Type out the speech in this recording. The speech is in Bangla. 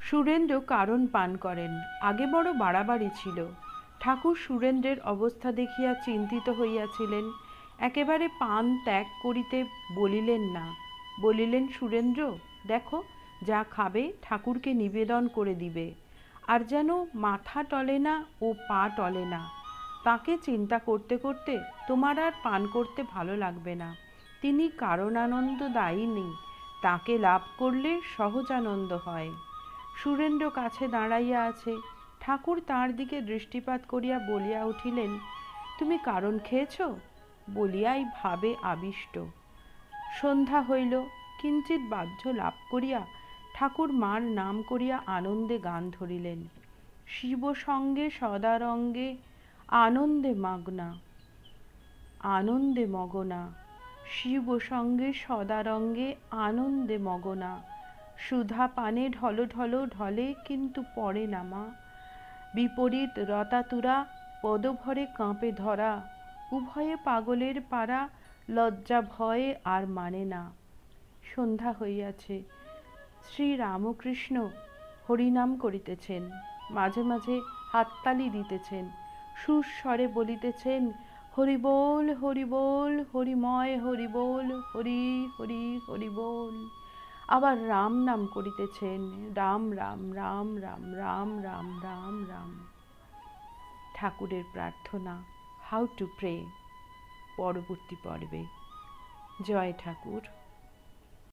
সুরেন্দ্র কারণ পান করেন। আগে বড় বাড়াবাড়ি ছিল। ঠাকুর সুরেন্দ্রের অবস্থা দেখিয়া চিন্তিত হইয়াছিলেন। একেবারে পান ত্যাগ করিতে বলিলেন না। বলিলেন, সুরেন্দ্র, দেখো, যা খাবে ঠাকুরকে নিবেদন করে দিবে। আর যেন মাথা টলে না ও পা টলে না। তাকে চিন্তা করতে করতে তোমার আর পান করতে ভালো লাগবে না। তিনি কারণানন্দ দায়িনী। তাকে লাভ করলে সহজানন্দ হয়। সুরেন্দ্র কাছে দাঁড়াইয়া আছে। ঠাকুর তাঁর দিকে দৃষ্টিপাত করিয়া বলিয়া উঠিলেন, তুমি কারণ খেয়েছ? বলিয়াই ভাবে আবিষ্ট। সন্ধ্যা হইল। কিঞ্চিৎ বাহ্য লাভ করিয়া ঠাকুর মার নাম করিয়া আনন্দে গান ধরিলেন। শিব সঙ্গে সদারঙ্গে আনন্দে মগ্না, আনন্দে মগনা, শিব সঙ্গে সদারঙ্গে আনন্দে মগনা। সুধা পানে ঢল ঢল ঢলে কিন্তু পড়ে না মা। বিপরীত রতাতুরা পদভরে কাঁপে ধরা। উভয়ে পাগলের পাড়া, লজ্জা ভয়ে আর মানে না। সন্ধ্যা হইয়াছে। শ্রী রামকৃষ্ণ হরিনাম করিতেছেন। মাঝে মাঝে হাততালি দিতেছেন। সুস্বরে বলিতেছেন, হরি বল, হরি বল, হরিময় হরি বল, হরি হরি হরি বল। আবার রাম নাম করিতেছেন, রাম রাম রাম রাম রাম রাম রাম রাম। ঠাকুরের প্রার্থনা, হাউ টু প্রে, পরবর্তী পর্বে। জয় ঠাকুর।